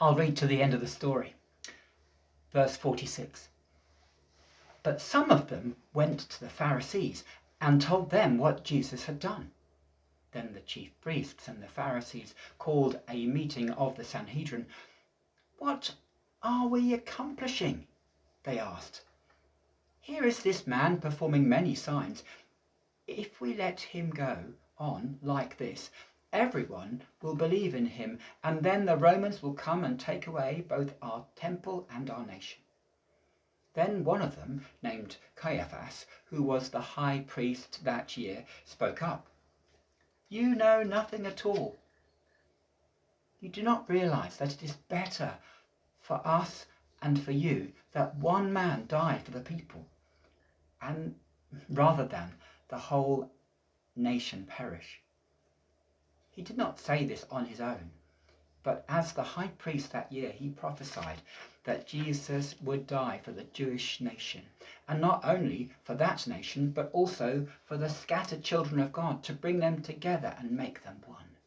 I'll read to the end of the story. Verse 46. But some of them went to the Pharisees and told them what Jesus had done. Then the chief priests and the Pharisees called a meeting of the Sanhedrin. "What are we accomplishing?" they asked. "Here is this man performing many signs. If we let him go on like this, everyone will believe in him, and then the Romans will come and take away both our temple and our nation." Then one of them, named Caiaphas, who was the high priest that year, spoke up. "You know nothing at all. You do not realize that it is better for us and for you that one man die for the people, and rather than the whole nation perish." He did not say this on his own, but as the high priest that year, he prophesied that Jesus would die for the Jewish nation, and not only for that nation, but also for the scattered children of God, to bring them together and make them one.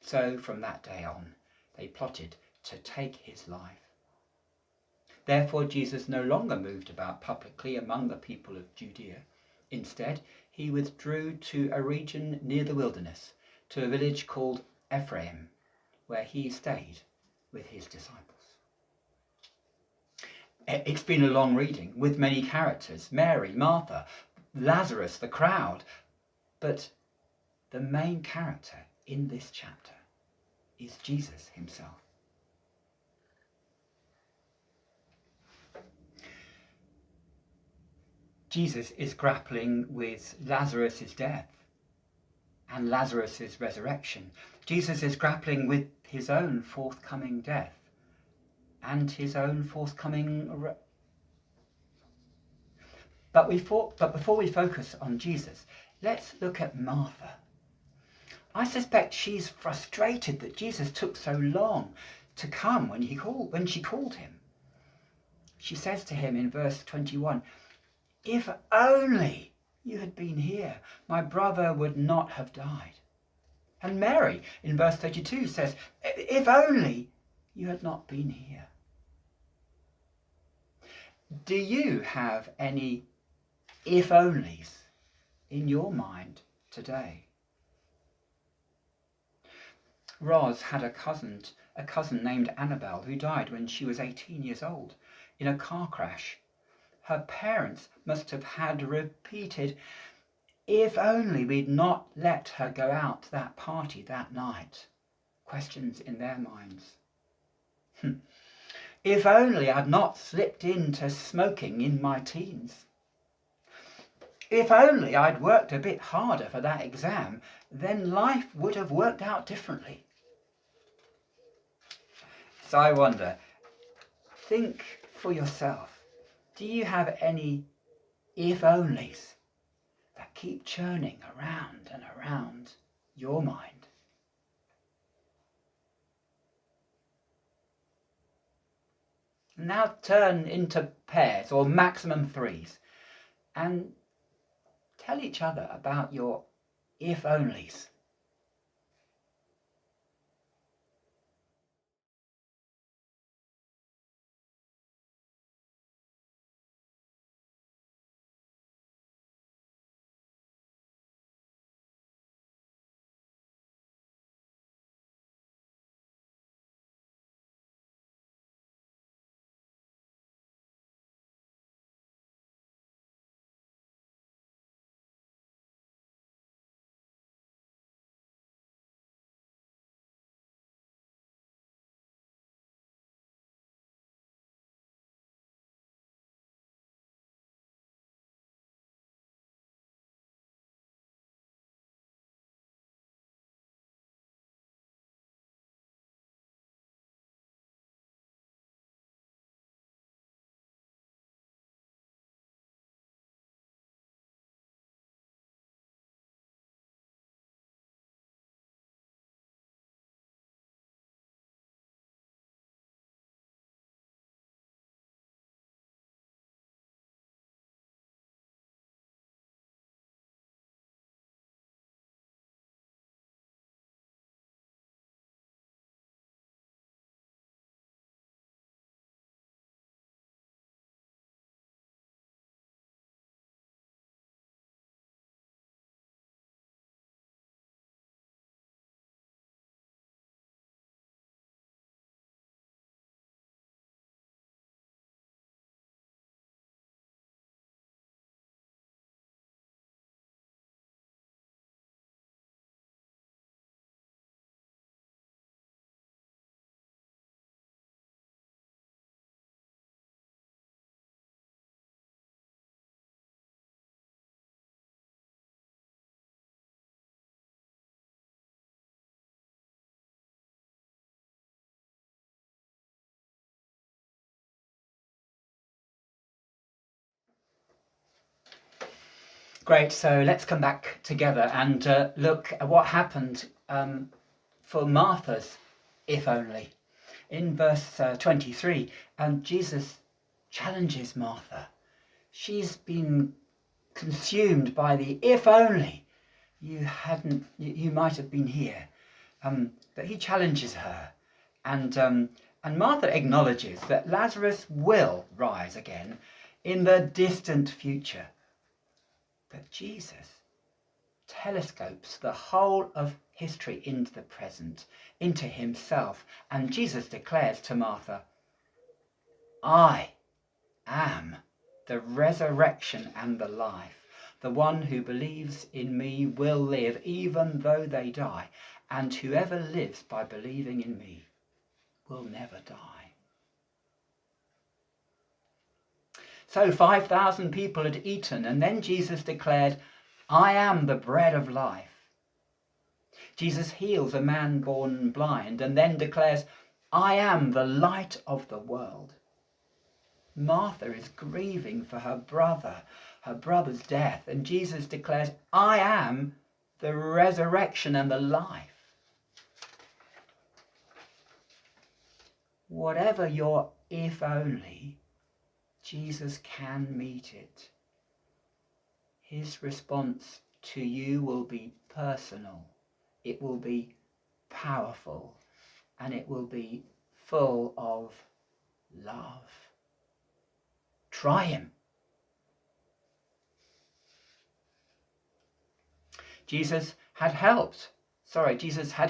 So from that day on, they plotted to take his life. Therefore, Jesus no longer moved about publicly among the people of Judea. Instead, he withdrew to a region near the wilderness, to a village called Ephraim, where he stayed with his disciples. It's been a long reading with many characters: Mary, Martha, Lazarus, the crowd. But the main character in this chapter is Jesus himself. Jesus is grappling with Lazarus' death and Lazarus' resurrection. Jesus is grappling with his own forthcoming death and his own forthcoming But before we focus on Jesus, let's look at Martha. I suspect she's frustrated that Jesus took so long to come when she called him. She says to him in verse 21, "If only you had been here, my brother would not have died." And Mary in verse 32 says, "If only you had not been here." Do you have any if onlys in your mind today? Roz had a cousin named Annabelle who died when she was 18 years old in a car crash. Her parents must have had repeated, "If only we'd not let her go out to that party that night." Questions in their minds. If only I'd not slipped into smoking in my teens. If only I'd worked a bit harder for that exam, then life would have worked out differently. So I wonder, think for yourself. Do you have any if onlys that keep churning around and around your mind? Now turn into pairs or maximum threes and tell each other about your if onlys. Great, so let's come back together and look at what happened for Martha's if only. In verse 23, Jesus challenges Martha. She's been consumed by the if only you might have been here. But he challenges her, and Martha acknowledges that Lazarus will rise again in the distant future. But Jesus telescopes the whole of history into the present, into himself, and Jesus declares to Martha, I am the resurrection and the life. The one who believes in me will live even though they die, and whoever lives by believing in me will never die. So 5,000 people had eaten, and then Jesus declared, I am the bread of life. Jesus heals a man born blind, and then declares, I am the light of the world. Martha is grieving for her brother's death, and Jesus declares, I am the resurrection and the life. Whatever your if only, Jesus can meet it. His response to you will be personal, it will be powerful, and it will be full of love. Try him. Jesus had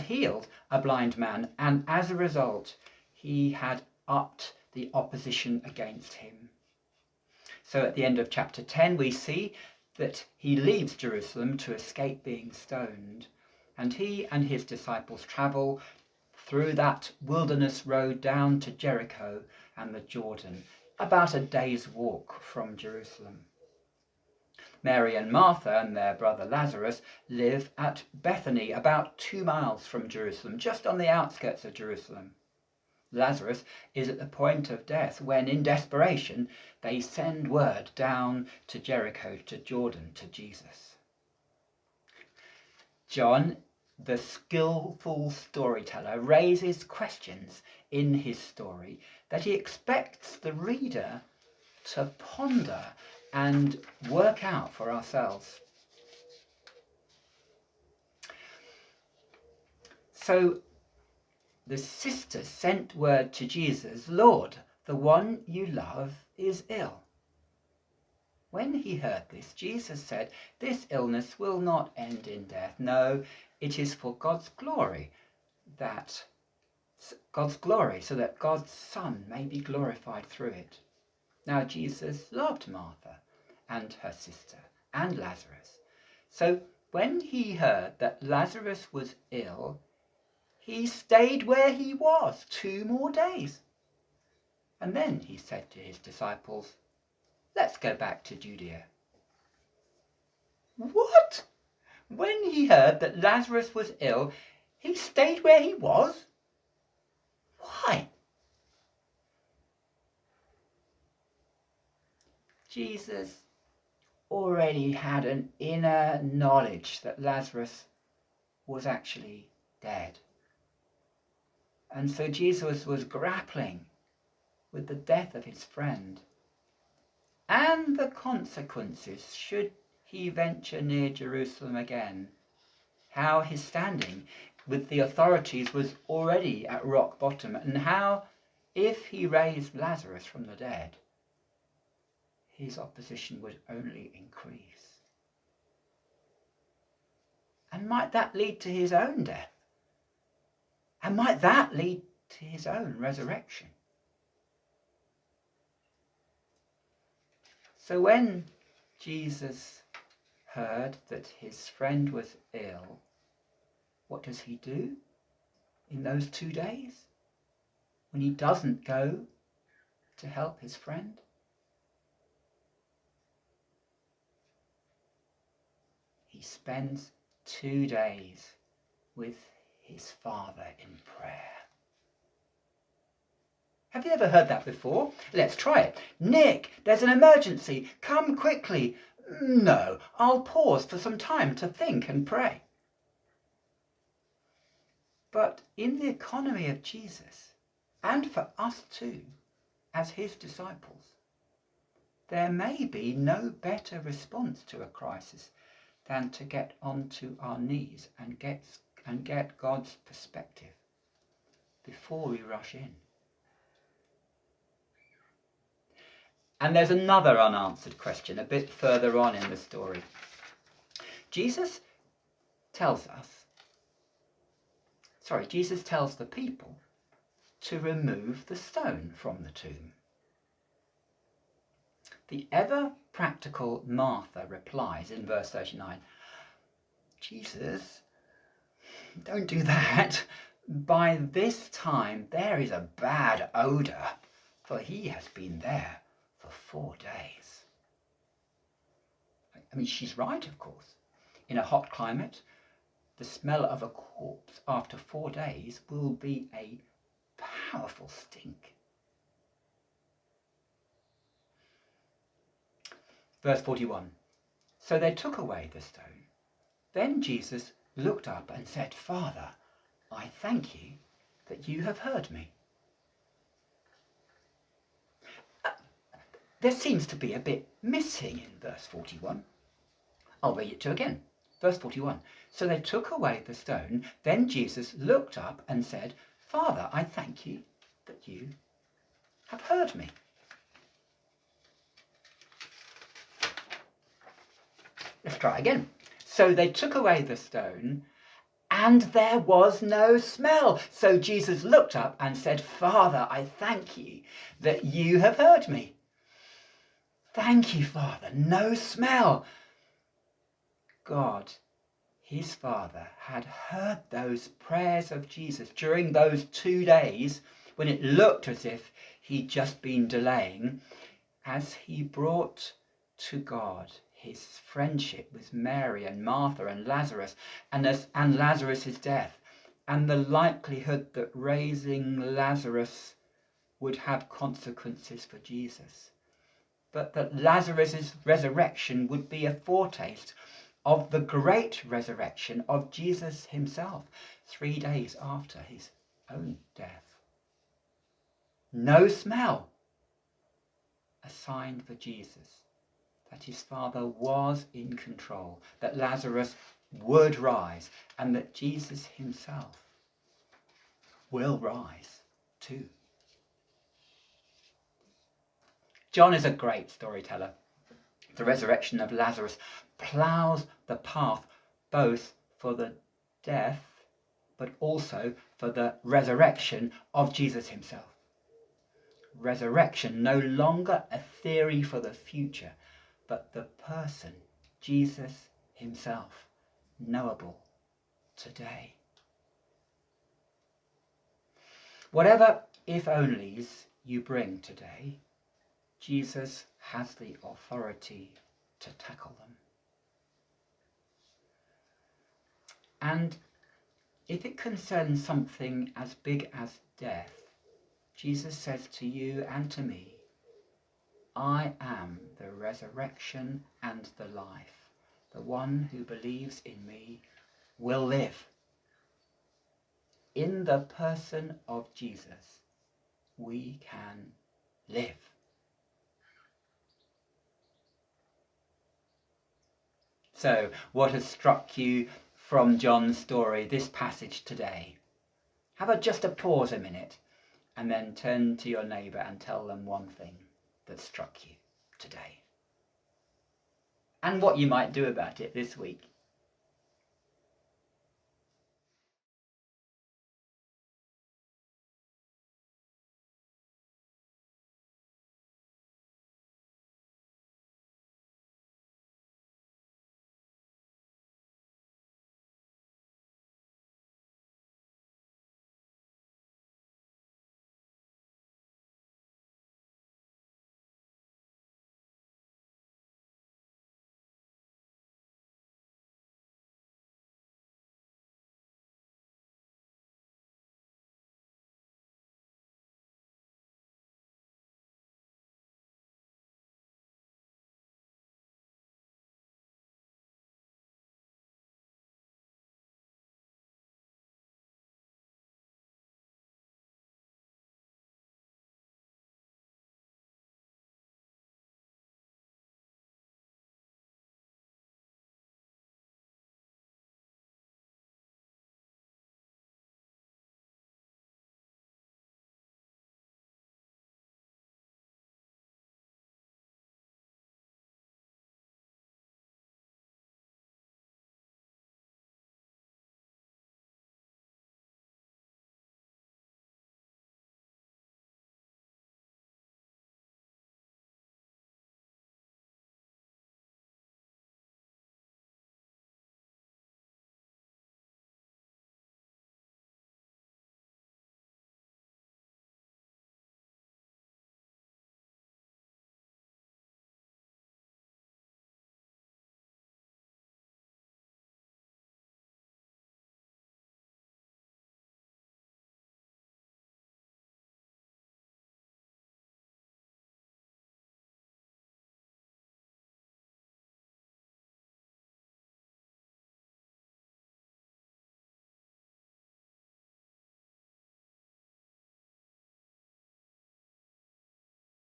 healed a blind man, and as a result, he had upped the opposition against him. So at the end of chapter 10, we see that he leaves Jerusalem to escape being stoned, and he and his disciples travel through that wilderness road down to Jericho and the Jordan, about a day's walk from Jerusalem. Mary and Martha and their brother Lazarus live at Bethany, about 2 miles from Jerusalem, just on the outskirts of Jerusalem. Lazarus is at the point of death when, in desperation, they send word down to Jericho, to Jordan, to Jesus. John, the skillful storyteller, raises questions in his story that he expects the reader to ponder and work out for ourselves. So the sisters sent word to Jesus, Lord, the one you love is ill. When he heard this, Jesus said, this illness will not end in death. No, it is for God's glory, so that God's Son may be glorified through it. Now Jesus loved Martha and her sister and Lazarus. So when he heard that Lazarus was ill, he stayed where he was 2 more days. And then he said to his disciples, let's go back to Judea. What? When he heard that Lazarus was ill, he stayed where he was? Why? Jesus already had an inner knowledge that Lazarus was actually dead. And so Jesus was grappling with the death of his friend and the consequences should he venture near Jerusalem again. How his standing with the authorities was already at rock bottom, and how, if he raised Lazarus from the dead, his opposition would only increase. And might that lead to his own death? And might that lead to his own resurrection? So when Jesus heard that his friend was ill, what does he do in those 2 days when he doesn't go to help his friend? He spends 2 days with his Father in prayer. Have you ever heard that before? Let's try it. Nick, there's an emergency. Come quickly. No, I'll pause for some time to think and pray. But in the economy of Jesus, and for us too, as his disciples, there may be no better response to a crisis than to get onto our knees and get God's perspective before we rush in. And there's another unanswered question a bit further on in the story. Jesus tells the people to remove the stone from the tomb. The ever-practical Martha replies in verse 39, Jesus, don't do that. By this time there is a bad odour, for he has been there for 4 days. I mean, she's right, of course. In a hot climate, the smell of a corpse after 4 days will be a powerful stink. Verse 41. So they took away the stone. Then Jesus looked up and said, Father, I thank you that you have heard me. There seems to be a bit missing in verse 41. I'll read it to you again. Verse 41. So they took away the stone. Then Jesus looked up and said, Father, I thank you that you have heard me. Let's try again. So they took away the stone, and there was no smell. So Jesus looked up and said, Father, I thank you that you have heard me. Thank you, Father. No smell. God, his Father, had heard those prayers of Jesus during those 2 days when it looked as if he'd just been delaying, as he brought to God his friendship with Mary and Martha and Lazarus, and Lazarus' death, and the likelihood that raising Lazarus would have consequences for Jesus, but that Lazarus' resurrection would be a foretaste of the great resurrection of Jesus himself 3 days after his own death. No smell, a sign for Jesus that his Father was in control, that Lazarus would rise, and that Jesus himself will rise too. John is a great storyteller. The resurrection of Lazarus ploughs the path both for the death but also for the resurrection of Jesus himself. Resurrection, no longer a theory for the future, but the person, Jesus himself, knowable today. Whatever if-onlys you bring today, Jesus has the authority to tackle them. And if it concerns something as big as death, Jesus says to you and to me, I am the resurrection and the life. The one who believes in me will live. In the person of Jesus, we can live. So, what has struck you from John's story, this passage today? Have just a pause a minute and then turn to your neighbour and tell them one thing that struck you today. And what you might do about it this week.